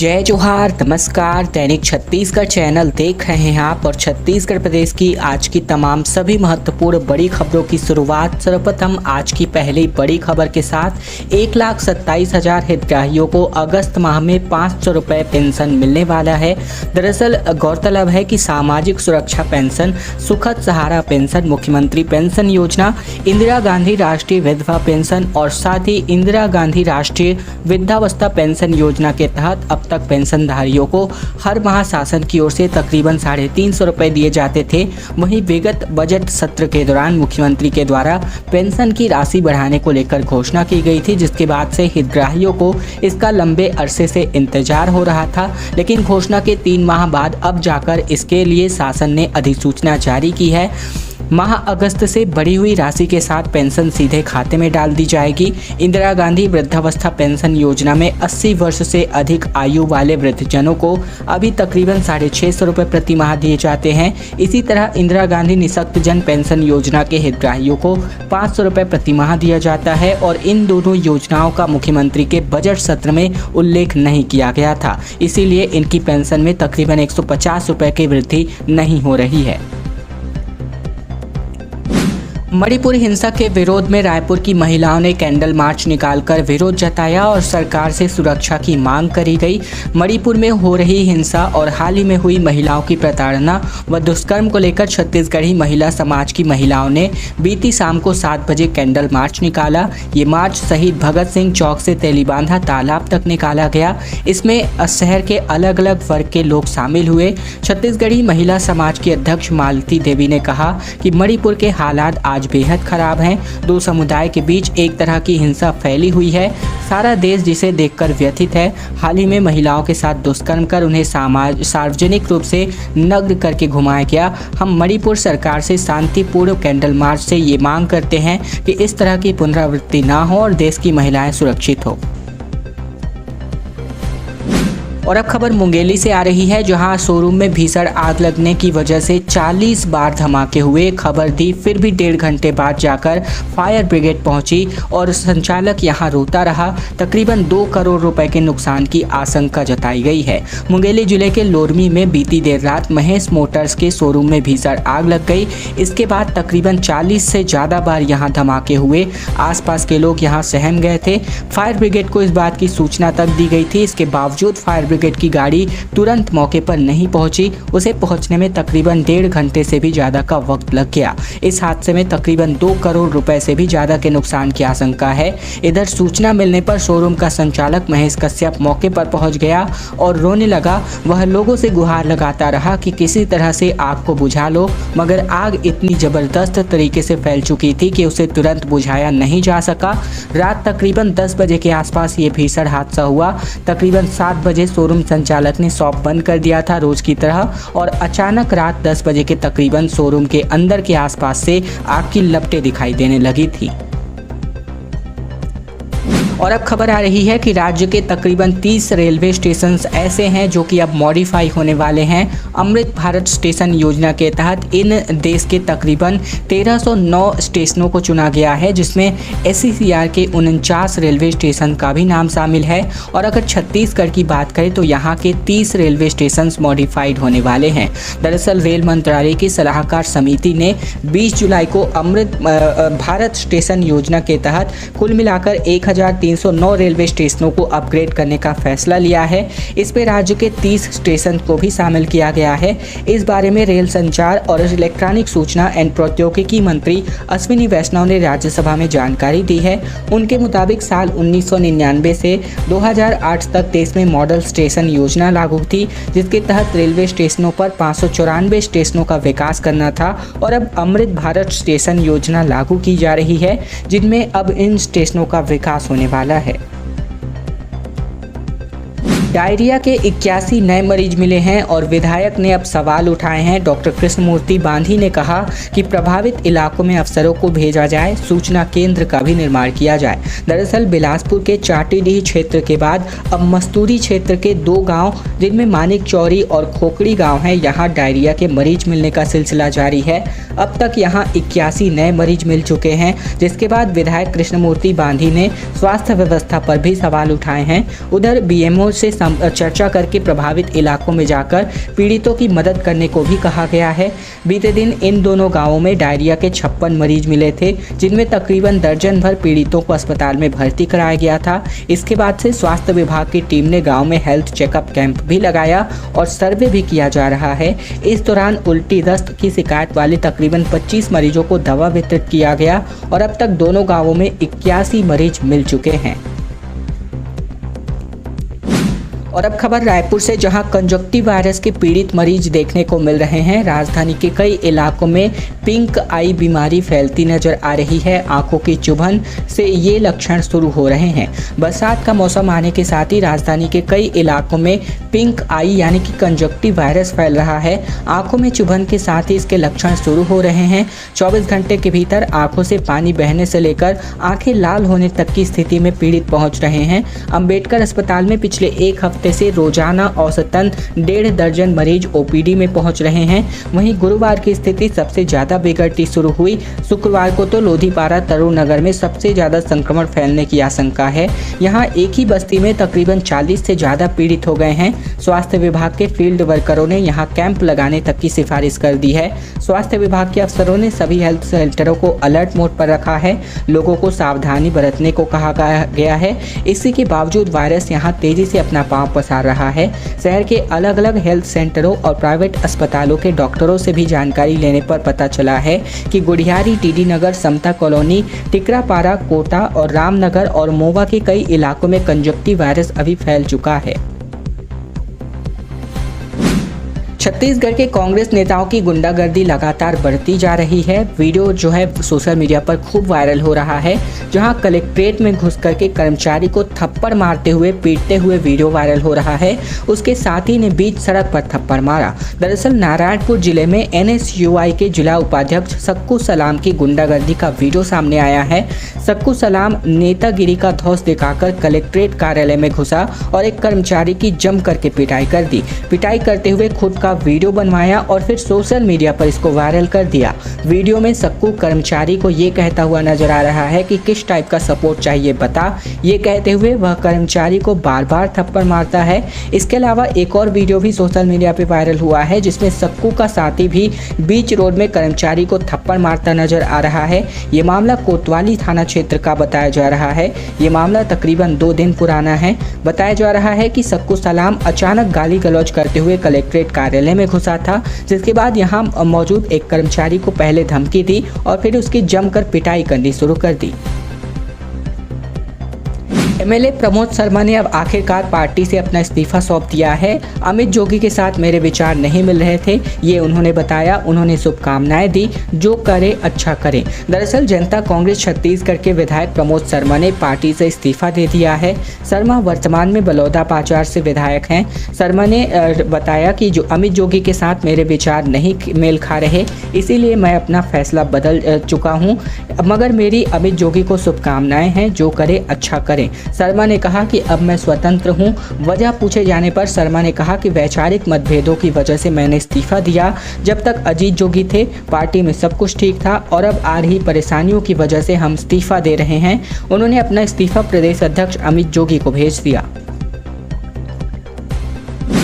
जय जोहार, नमस्कार। दैनिक छत्तीसगढ़ चैनल देख रहे हैं आप और छत्तीसगढ़ प्रदेश की आज की तमाम सभी महत्वपूर्ण बड़ी खबरों की शुरुआत सर्वप्रथम आज की पहली बड़ी खबर के साथ 1,27,000 हितग्राहियों को अगस्त माह में 500 रुपये पेंशन मिलने वाला है। दरअसल गौरतलब है कि सामाजिक सुरक्षा पेंशन, सुखद सहारा पेंशन, मुख्यमंत्री पेंशन योजना, इंदिरा गांधी राष्ट्रीय विधवा पेंशन और साथ ही इंदिरा गांधी राष्ट्रीय वृद्धावस्था पेंशन योजना के तहत अब तक पेंशनधारियों को हर माह शासन की ओर से तकरीबन 350 रुपये दिए जाते थे। वहीं विगत बजट सत्र के दौरान मुख्यमंत्री के द्वारा पेंशन की राशि बढ़ाने को लेकर घोषणा की गई थी, जिसके बाद से हितग्राहियों को इसका लंबे अरसे से इंतजार हो रहा था। लेकिन घोषणा के 3 माह बाद अब जाकर इसके लिए शासन ने अधिसूचना जारी की है। माह अगस्त से बढ़ी हुई राशि के साथ पेंशन सीधे खाते में डाल दी जाएगी। इंदिरा गांधी वृद्धावस्था पेंशन योजना में 80 वर्ष से अधिक आयु वाले वृद्धजनों को अभी तकरीबन 650 रुपये प्रति माह दिए जाते हैं। इसी तरह इंदिरा गांधी निःशक्तजन पेंशन योजना के हितग्राहियों को 500 रुपये प्रति माह दिया जाता है और इन दोनों योजनाओं का मुख्यमंत्री के बजट सत्र में उल्लेख नहीं किया गया था, इसीलिए इनकी पेंशन में तकरीबन 150 रुपये की वृद्धि नहीं हो रही है। मणिपुर हिंसा के विरोध में रायपुर की महिलाओं ने कैंडल मार्च निकालकर विरोध जताया और सरकार से सुरक्षा की मांग करी गई। मणिपुर में हो रही हिंसा और हाल ही में हुई महिलाओं की प्रताड़ना व दुष्कर्म को लेकर छत्तीसगढ़ी महिला समाज की महिलाओं ने बीती शाम को 7 बजे कैंडल मार्च निकाला। ये मार्च शहीद भगत सिंह चौक से तेलीबांधा तालाब तक निकाला गया। इसमें शहर के अलग अलग वर्ग के लोग शामिल हुए। छत्तीसगढ़ी महिला समाज की अध्यक्ष मालती देवी ने कहा कि मणिपुर के हालात आज बेहद खराब हैं। दो समुदाय के बीच एक तरह की हिंसा फैली हुई है। सारा देश जिसे देखकर व्यथित है। हाल ही में महिलाओं के साथ दुष्कर्म कर उन्हें सार्वजनिक रूप से नग्न करके घुमाया गया। हम मणिपुर सरकार से शांतिपूर्ण कैंडल मार्च से ये मांग करते हैं कि इस तरह की पुनरावृत्ति ना हो और देश की महिलाएं सुरक्षित हो। और अब खबर मुंगेली से आ रही है, जहां शोरूम में भीषण आग लगने की वजह से 40 बार धमाके हुए। खबर दी, फिर भी 1.5 घंटे बाद जाकर फायर ब्रिगेड पहुंची और संचालक यहां रोता रहा। तकरीबन 2 करोड़ रुपए के नुकसान की आशंका जताई गई है। मुंगेली जिले के लोरमी में बीती देर रात महेश मोटर्स के शोरूम में भीषण आग लग गई। इसके बाद तकरीबन 40 से ज़्यादा बार यहां धमाके हुए। आसपास के लोग यहां सहम गए थे। फायर ब्रिगेड को इस बात की सूचना तक दी गई थी। इसके बावजूद फायर ब्रिगेड की गाड़ी तुरंत मौके पर नहीं पहुंची। उसे पहुंचने में तकरीबन 1.5 घंटे से भी ज्यादा का वक्त लग गया। इस हादसे में तकरीबन 2 करोड़ रुपए से भी ज्यादा के नुकसान की आशंका है। इधर सूचना मिलने पर शोरूम का संचालक महेश कश्यप मौके पर पहुंच गया और रोने लगा। वह लोगों से गुहार लगाता रहा कि किसी तरह से आग को बुझा लो, मगर आग इतनी जबरदस्त तरीके से फैल चुकी थी कि उसे तुरंत बुझाया नहीं जा सका। रात तकरीबन 10 बजे के आसपास ये भीषण हादसा हुआ। तकरीबन 7 बजे शोरूम संचालक ने शॉप बंद कर दिया था रोज की तरह और अचानक रात 10 बजे के तकरीबन शोरूम के अंदर के आसपास से आग की लपटें दिखाई देने लगी थी। और अब खबर आ रही है कि राज्य के तकरीबन 30 रेलवे स्टेशन ऐसे हैं जो कि अब मॉडिफाई होने वाले हैं। अमृत भारत स्टेशन योजना के तहत इन देश के तकरीबन 1309 स्टेशनों को चुना गया है, जिसमें SECR के 49 रेलवे स्टेशन का भी नाम शामिल है। और अगर छत्तीसगढ़ की बात करें तो यहाँ के 30 रेलवे स्टेशन मॉडिफाइड होने वाले हैं। दरअसल रेल मंत्रालय की सलाहकार समिति ने 20 जुलाई को अमृत भारत स्टेशन योजना के तहत कुल मिलाकर 1309 रेलवे स्टेशनों को अपग्रेड करने का फैसला लिया है। इसमें राज्य के 30 स्टेशन को भी शामिल किया गया है। इस बारे में रेल संचार और इलेक्ट्रॉनिक सूचना एवं प्रौद्योगिकी मंत्री अश्विनी वैष्णव ने राज्यसभा में जानकारी दी है। उनके मुताबिक साल 1999 से 2008 तक देश में मॉडल स्टेशन योजना लागू थी, जिसके तहत रेलवे स्टेशनों पर 594 स्टेशनों का विकास करना था। और अब अमृत भारत स्टेशन योजना लागू की जा रही है, जिनमें अब इन स्टेशनों का विकास होने वाला है। डायरिया के 81 नए मरीज मिले हैं और विधायक ने अब सवाल उठाए हैं। डॉक्टर कृष्णमूर्ति बांधी ने कहा कि प्रभावित इलाकों में अफसरों को भेजा जाए, सूचना केंद्र का भी निर्माण किया जाए। दरअसल बिलासपुर के चाटीडीह क्षेत्र के बाद अब मस्तूरी क्षेत्र के 2 गांव, जिनमें मानिक चौरी और खोकड़ी गांव हैं, यहां डायरिया के मरीज मिलने का सिलसिला जारी है। अब तक यहां 81 नए मरीज मिल चुके हैं, जिसके बाद विधायक कृष्णमूर्ति बांधी ने स्वास्थ्य व्यवस्था पर भी सवाल उठाए हैं। उधर BMO से चर्चा करके प्रभावित इलाकों में जाकर पीड़ितों की मदद करने को भी कहा गया है। बीते दिन इन दोनों गाँवों में डायरिया के 56 मरीज मिले थे, जिनमें तकरीबन दर्जन भर पीड़ितों को अस्पताल में भर्ती कराया गया था। इसके बाद से स्वास्थ्य विभाग की टीम ने गाँव में हेल्थ चेकअप कैंप भी लगाया और सर्वे भी किया जा रहा है। इस दौरान उल्टी दस्त की शिकायत वाले तकरीबन 25 मरीजों को दवा वितरित किया गया और अब तक दोनों गांवों में 81 मरीज मिल चुके हैं। और अब खबर रायपुर से, जहां कंजक्टिव वायरस के पीड़ित मरीज देखने को मिल रहे हैं। राजधानी के कई इलाकों में पिंक आई बीमारी फैलती नजर आ रही है। आंखों की चुभन से ये लक्षण शुरू हो रहे हैं। बरसात का मौसम आने के साथ ही राजधानी के कई इलाकों में पिंक आई यानी कि कंजक्टिव वायरस फैल रहा है। आंखों में चुभन के साथ ही इसके लक्षण शुरू हो रहे हैं। 24 घंटे के भीतर आंखों से पानी बहने से लेकर आंखें लाल होने तक की स्थिति में पीड़ित पहुंच रहे हैं। अंबेडकर अस्पताल में पिछले एक हफ्ते से रोजाना औसतन 1.5 दर्जन मरीज ओपीडी में पहुंच रहे हैं। वहीं गुरुवार की स्थिति सबसे ज्यादा बिगड़ती शुरू हुई। शुक्रवार को तो लोधीपारा तरुण नगर में सबसे ज्यादा संक्रमण फैलने की आशंका है। यहां एक ही बस्ती में तकरीबन 40 से ज्यादा पीड़ित हो गए हैं। स्वास्थ्य विभाग के फील्ड वर्करों ने यहां कैंप लगाने तक की सिफारिश कर दी है। स्वास्थ्य विभाग के अफसरों ने सभी हेल्थ सेंटरों को अलर्ट मोड पर रखा है। लोगों को सावधानी बरतने को कहा गया है। इसी के बावजूद वायरस यहां तेजी से अपना पांव पसार रहा है। शहर के अलग अलग हेल्थ सेंटरों और प्राइवेट अस्पतालों के डॉक्टरों से भी जानकारी लेने पर पता चला है कि गुड़ियारी, टीडी नगर, समता कॉलोनी, टिकरापारा, कोटा और रामनगर और मोवा के कई इलाकों में कंजक्टिव वायरस अभी फैल चुका है। छत्तीसगढ़ के कांग्रेस नेताओं की गुंडागर्दी लगातार बढ़ती जा रही है। वीडियो जो है सोशल मीडिया पर खूब वायरल हो रहा है, जहां कलेक्ट्रेट में घुस करके कर्मचारी को थप्पड़ मारते हुए पीटते हुए वीडियो वायरल हो रहा है। उसके साथी ने बीच सड़क पर थप्पड़ मारा। दरअसल नारायणपुर जिले में एनएसयूआई के जिला उपाध्यक्ष सक्कू सलाम की गुंडागर्दी का वीडियो सामने आया है। सक्कू सलाम नेतागिरी का धौंस दिखाकर कलेक्ट्रेट कार्यालय में घुसा और एक कर्मचारी की जम करके पिटाई कर दी। पिटाई करते हुए खुद का वीडियो बनवाया और फिर सोशल मीडिया पर इसको वायरल कर दिया। वीडियो में सक्कू कर्मचारी को ये कहता हुआ नजर आ रहा है कि किस टाइप का सपोर्ट चाहिए बता। ये कहते हुए वह कर्मचारी को बार बार थप्पड़ मारता है। इसके अलावा एक और वीडियो भी सोशल मीडिया पे वायरल हुआ है, जिसमें सक्कू का साथी भी बीच रोड में कर्मचारी को थप्पड़ मारता नजर आ रहा है। ये मामला कोतवाली थाना क्षेत्र का बताया जा रहा है। ये मामला तकरीबन 2 दिन पुराना है। बताया जा रहा है कि सक्कू सलाम अचानक गाली गलौज करते हुए कलेक्ट्रेट कार्यालय में घुसा था, जिसके बाद यहां मौजूद एक कर्मचारी को पहले धमकी दी और फिर उसकी जमकर पिटाई करनी शुरू कर दी। एमएलए प्रमोद शर्मा ने अब आखिरकार पार्टी से अपना इस्तीफा सौंप दिया है। अमित जोगी के साथ मेरे विचार नहीं मिल रहे थे, ये उन्होंने बताया। उन्होंने शुभकामनाएं दी, जो करे अच्छा करे। दरअसल जनता कांग्रेस छत्तीसगढ़ के विधायक प्रमोद शर्मा ने पार्टी से इस्तीफा दे दिया है। शर्मा वर्तमान में बलौदाबाजार से विधायक हैं। शर्मा ने बताया कि जो अमित जोगी के साथ मेरे विचार नहीं मेल खा रहे, इसीलिए मैं अपना फैसला बदल चुका हूँ, मगर मेरी अमित जोगी को शुभकामनाएं हैं, जो करे अच्छा करें। शर्मा ने कहा कि अब मैं स्वतंत्र हूं। वजह पूछे जाने पर शर्मा ने कहा कि वैचारिक मतभेदों की वजह से मैंने इस्तीफा दिया। जब तक अजीत जोगी थे पार्टी में सब कुछ ठीक था और अब आ रही परेशानियों की वजह से हम इस्तीफा दे रहे हैं। उन्होंने अपना इस्तीफा प्रदेश अध्यक्ष अमित जोगी को भेज दिया।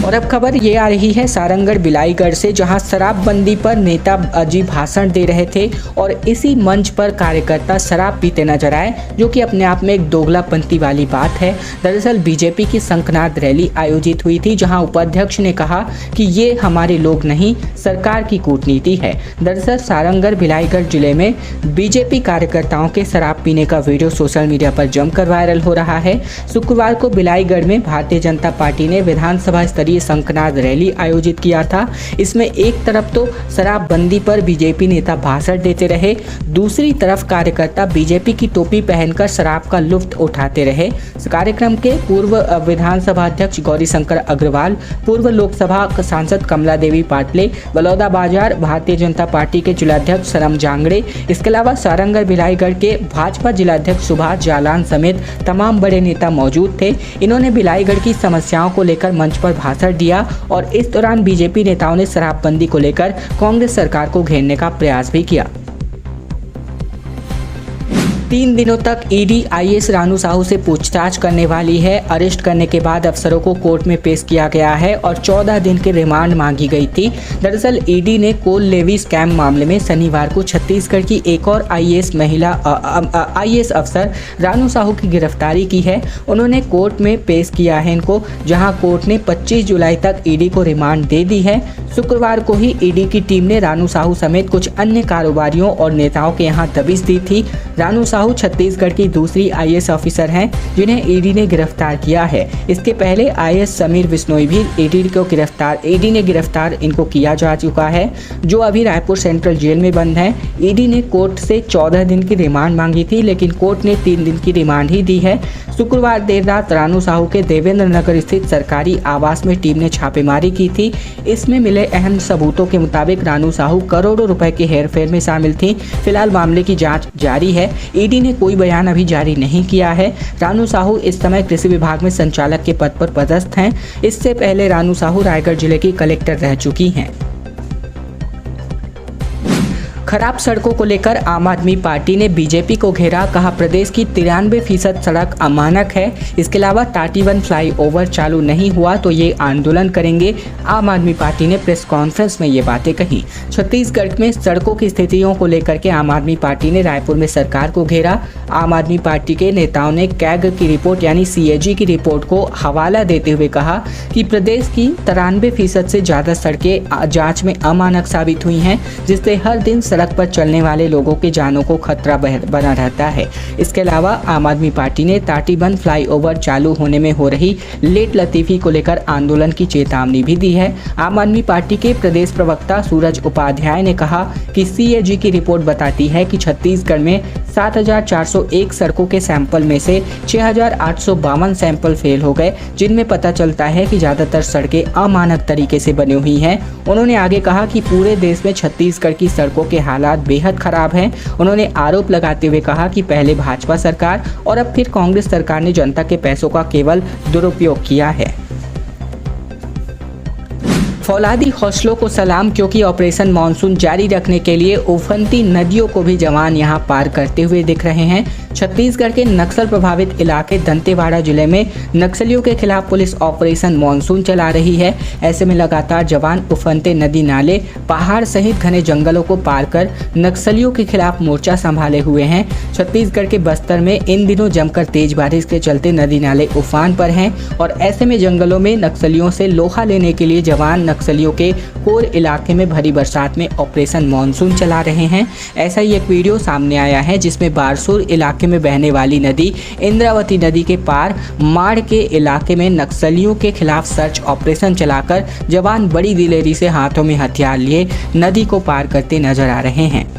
और अब खबर ये आ रही है सारंगढ़ बिलाईगढ़ से, जहां शराबबंदी पर नेता अजीब भाषण दे रहे थे और इसी मंच पर कार्यकर्ता शराब पीते नजर आए, जो कि अपने आप में एक दोगलापंती वाली बात है। दरअसल बीजेपी की शंखनाद रैली आयोजित हुई थी, जहां उपाध्यक्ष ने कहा कि ये हमारे लोग नहीं, सरकार की कूटनीति है। दरअसल सारंगढ़ बिलाईगढ़ जिले में बीजेपी कार्यकर्ताओं के शराब पीने का वीडियो सोशल मीडिया पर जमकर वायरल हो रहा है। शुक्रवार को बिलाईगढ़ में भारतीय जनता पार्टी ने विधानसभा स्तरीय शंखनाद रैली आयोजित किया था। इसमें एक तरफ तो शराबबंदी पर बीजेपी नेता भाषण देते रहे, दूसरी तरफ कार्यकर्ता बीजेपी की टोपी पहनकर शराब का लुत्फ उठाते रहे। कार्यक्रम के पूर्व विधानसभा अध्यक्ष गौरीशंकर अग्रवाल, पूर्व लोकसभा सांसद कमला देवी पाटले, बलौदाबाजार भारतीय जनता पार्टी के जिलाध्यक्ष सरम जांगड़े, इसके अलावा सारंगढ़ बिलाईगढ़ के भाजपा जिलाध्यक्ष सुभाष जालान समेत तमाम बड़े नेता मौजूद थे। इन्होंने बिलाईगढ़ की समस्याओं को लेकर मंच पर भाषण दिया और इस दौरान बीजेपी नेताओं ने शराबबंदी को लेकर कांग्रेस सरकार को घेरने का प्रयास भी किया। 3 दिनों तक ईडी आईएएस रानू साहू से पूछताछ करने वाली है। अरेस्ट करने के बाद अफसरों को कोर्ट में पेश किया गया है और 14 दिन की रिमांड मांगी गई थी। दरअसल ईडी ने कोल लेवी स्कैम मामले में शनिवार को छत्तीसगढ़ की एक और आईएएस अफसर रानू साहू की गिरफ्तारी की है। उन्होंने कोर्ट में पेश किया है इनको, जहां कोर्ट ने 25 जुलाई तक ईडी को रिमांड दे दी है। शुक्रवार को ही ईडी की टीम ने रानू साहू समेत कुछ अन्य कारोबारियों और नेताओं के यहां दबिश दी थी। रानू साहू छत्तीसगढ़ की दूसरी आईएएस ऑफिसर हैं जिन्हें ईडी ने गिरफ्तार किया है। इसके पहले आईएएस समीर बिश्नोई भी ईडी ने गिरफ्तार इनको किया जा चुका है, जो अभी रायपुर सेंट्रल जेल में बंद हैं। ईडी ने कोर्ट से 14 दिन की रिमांड मांगी थी, लेकिन कोर्ट ने 3 दिन की रिमांड ही दी है। शुक्रवार देर रात रानू साहू के देवेंद्र नगर स्थित सरकारी आवास में टीम ने छापेमारी की थी। इसमें मिले अहम सबूतों के मुताबिक रानू साहू करोड़ों रुपए के हेरफेर में शामिल थी। फिलहाल मामले की जांच जारी है। ईडी ने कोई बयान अभी जारी नहीं किया है। रानू साहू इस समय कृषि विभाग में संचालक के पद पर पदस्थ हैं। इससे पहले रानू साहू रायगढ़ जिले की कलेक्टर रह चुकी हैं। खराब सड़कों को लेकर आम आदमी पार्टी ने बीजेपी को घेरा, कहा प्रदेश की 93% सड़क अमानक है। इसके अलावा टाटीबंध फ्लाईओवर चालू नहीं हुआ तो ये आंदोलन करेंगे। आम आदमी पार्टी ने प्रेस कॉन्फ्रेंस में ये बातें कही। छत्तीसगढ़ में सड़कों की स्थितियों को लेकर के आम आदमी पार्टी ने रायपुर में सरकार को घेरा। आम आदमी पार्टी के नेताओं ने कैग की रिपोर्ट यानी सीएजी की रिपोर्ट को हवाला देते हुए कहा कि प्रदेश की 93% से ज़्यादा सड़कें जाँच में अमानक साबित हुई हैं, जिससे हर दिन सड़क पर चलने वाले लोगों के जानों को खतरा बना रहता है। इसके अलावा आम आदमी पार्टी ने टाटीबंध फ्लाईओवर चालू होने में हो रही लेट लतीफी को लेकर आंदोलन की चेतावनी भी दी है। आम आदमी पार्टी के प्रदेश प्रवक्ता सूरज उपाध्याय ने कहा कि सीएजी की रिपोर्ट बताती है कि छत्तीसगढ़ में 7,401 सड़कों के सैंपल में से 6,852 सैंपल फेल हो गए, जिनमें पता चलता है कि ज़्यादातर सड़कें अमानक तरीके से बनी हुई हैं। उन्होंने आगे कहा कि पूरे देश में छत्तीसगढ़ की सड़कों के हालात बेहद खराब हैं। उन्होंने आरोप लगाते हुए कहा कि पहले भाजपा सरकार और अब फिर कांग्रेस सरकार ने जनता के पैसों का केवल दुरुपयोग किया है। फौलादी हौसलों को सलाम, क्योंकि ऑपरेशन मानसून जारी रखने के लिए उफनती नदियों को भी जवान यहां पार करते हुए दिख रहे हैं। छत्तीसगढ़ के नक्सल प्रभावित इलाके दंतेवाड़ा जिले में नक्सलियों के खिलाफ पुलिस ऑपरेशन मानसून चला रही है। ऐसे में लगातार जवान उफनते नदी नाले, पहाड़ सहित घने जंगलों को पार कर नक्सलियों के खिलाफ मोर्चा संभाले हुए हैं। छत्तीसगढ़ के बस्तर में इन दिनों जमकर तेज बारिश के चलते नदी नाले उफान पर हैं और ऐसे में जंगलों में नक्सलियों से लोहा लेने के लिए जवान नक्सलियों के कोर इलाके में भरी बरसात में ऑपरेशन मानसून चला रहे हैं। ऐसा ही एक वीडियो सामने आया है जिसमें बारसूर इलाके में बहने वाली नदी इंद्रावती नदी के पार माड़ के इलाके में नक्सलियों के खिलाफ सर्च ऑपरेशन चलाकर जवान बड़ी दिलेरी से हाथों में हथियार लिए नदी को पार करते नजर आ रहे हैं।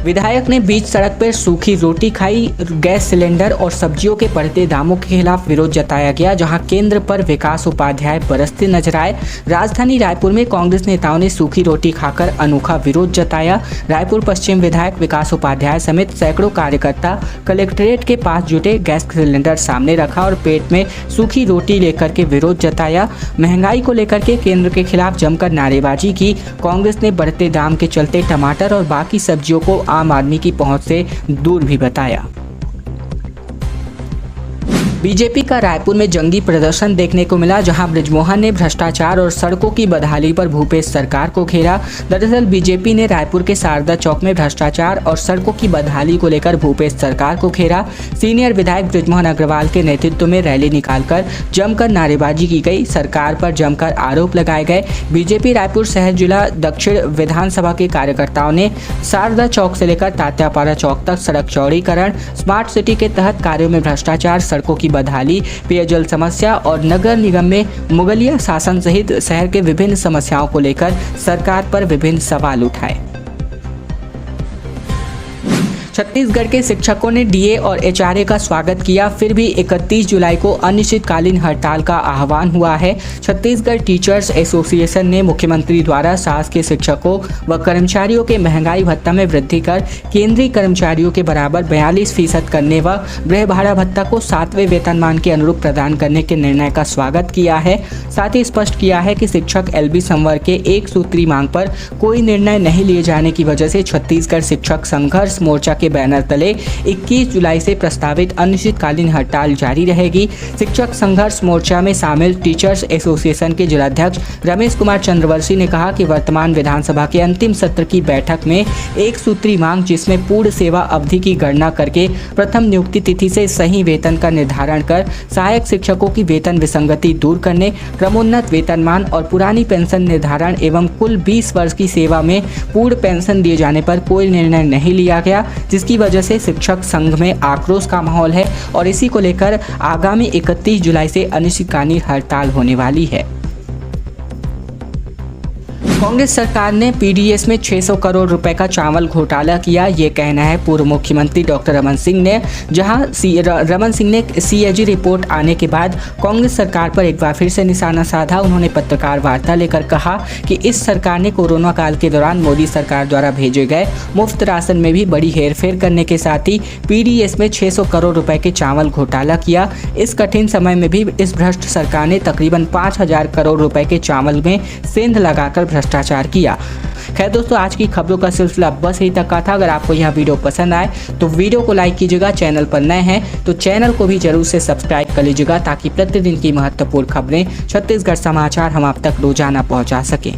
विधायक ने बीच सड़क पर सूखी रोटी खाई, गैस सिलेंडर और सब्जियों के बढ़ते दामों के खिलाफ विरोध जताया गया, जहां केंद्र पर विकास उपाध्याय बरसते नजर आए। राजधानी रायपुर में कांग्रेस नेताओं ने सूखी रोटी खाकर अनोखा विरोध जताया। रायपुर पश्चिम विधायक विकास उपाध्याय समेत सैकड़ों कार्यकर्ता कलेक्ट्रेट के पास जुटे, गैस सिलेंडर सामने रखा और पेट में सूखी रोटी लेकर के विरोध जताया। महंगाई को लेकर के केंद्र के खिलाफ जमकर नारेबाजी की। कांग्रेस ने बढ़ते दाम के चलते टमाटर और बाकी सब्जियों को आम आदमी की पहुंच से दूर भी बताया। बीजेपी का रायपुर में जंगी प्रदर्शन देखने को मिला, जहां बृजमोहन ने भ्रष्टाचार और सड़कों की बदहाली पर भूपेश सरकार को घेरा। दरअसल बीजेपी ने रायपुर के शारदा चौक में भ्रष्टाचार और सड़कों की बदहाली को लेकर भूपेश सरकार को घेरा। सीनियर विधायक बृजमोहन अग्रवाल के नेतृत्व में रैली निकालकर जमकर नारेबाजी की गई, सरकार पर जमकर आरोप लगाए गए। बीजेपी रायपुर शहर जिला दक्षिण विधानसभा के कार्यकर्ताओं ने शारदा चौक से लेकर तात्यापाड़ा चौक तक सड़क चौड़ीकरण, स्मार्ट सिटी के तहत कार्यों में भ्रष्टाचार, सड़कों की बदहाली, पेयजल समस्या और नगर निगम में मुगलिया शासन सहित शहर के विभिन्न समस्याओं को लेकर सरकार पर विभिन्न सवाल उठाए। छत्तीसगढ़ के शिक्षकों ने डीए और एचआरए का स्वागत किया, फिर भी 31 जुलाई को अनिश्चितकालीन हड़ताल का आह्वान हुआ है। छत्तीसगढ़ टीचर्स एसोसिएशन ने मुख्यमंत्री द्वारा शासकीय शिक्षकों व कर्मचारियों के महंगाई भत्ता में वृद्धि कर केंद्रीय कर्मचारियों के बराबर 42% करने व गृह भाड़ा भत्ता को 7वें वेतनमान के अनुरूप प्रदान करने के निर्णय का स्वागत किया है। साथ ही स्पष्ट किया है कि शिक्षक एलबी संवर्ग के एक सूत्री मांग पर कोई निर्णय नहीं लिए जाने की वजह से छत्तीसगढ़ शिक्षक संघर्ष मोर्चा के बैनर तले 21 जुलाई से प्रस्तावित अनिश्चितकालीन हड़ताल जारी रहेगी। शिक्षक संघर्ष मोर्चा में शामिल टीचर्स एसोसिएशन के जिलाध्यक्ष रमेश कुमार चंद्रवंशी ने कहा कि वर्तमान विधानसभा के अंतिम सत्र की बैठक में एक सूत्री मांग, जिसमें पूर्ण सेवा अवधि की गणना करके प्रथम नियुक्ति तिथि से सही वेतन का निर्धारण कर सहायक शिक्षकों की वेतन विसंगति दूर करने, क्रमोन्नत वेतनमान और पुरानी पेंशन निर्धारण एवं कुल 20 वर्ष की सेवा में पूर्ण पेंशन दिए जाने पर कोई निर्णय नहीं लिया गया, जिसकी वजह से शिक्षक संघ में आक्रोश का माहौल है और इसी को लेकर आगामी 31 जुलाई से अनिश्चितकालीन हड़ताल होने वाली है। कांग्रेस सरकार ने पीडीएस में 600 करोड़ रुपए का चावल घोटाला किया, ये कहना है पूर्व मुख्यमंत्री डॉक्टर रमन सिंह ने। जहां रमन सिंह ने सीएजी रिपोर्ट आने के बाद कांग्रेस सरकार पर एक बार फिर से निशाना साधा। उन्होंने पत्रकार वार्ता लेकर कहा कि इस सरकार ने कोरोना काल के दौरान मोदी सरकार द्वारा भेजे गए मुफ्त राशन में भी बड़ी हेरफेर करने के साथ ही पीडीएस में 600 करोड़ रुपए के चावल घोटाला किया। इस कठिन समय में भी इस भ्रष्ट सरकार ने तकरीबन 5000 करोड़ रुपए के चावल में सेंध लगाकर भ्रष्टाचार किया। खैर दोस्तों, आज की खबरों का सिलसिला बस यही तक का था। अगर आपको यह वीडियो पसंद आए तो वीडियो को लाइक कीजिएगा। चैनल पर नए हैं तो चैनल को भी जरूर से सब्सक्राइब कर लीजिएगा, ताकि प्रतिदिन की महत्वपूर्ण खबरें छत्तीसगढ़ समाचार हम आप तक रोजाना पहुंचा सकें।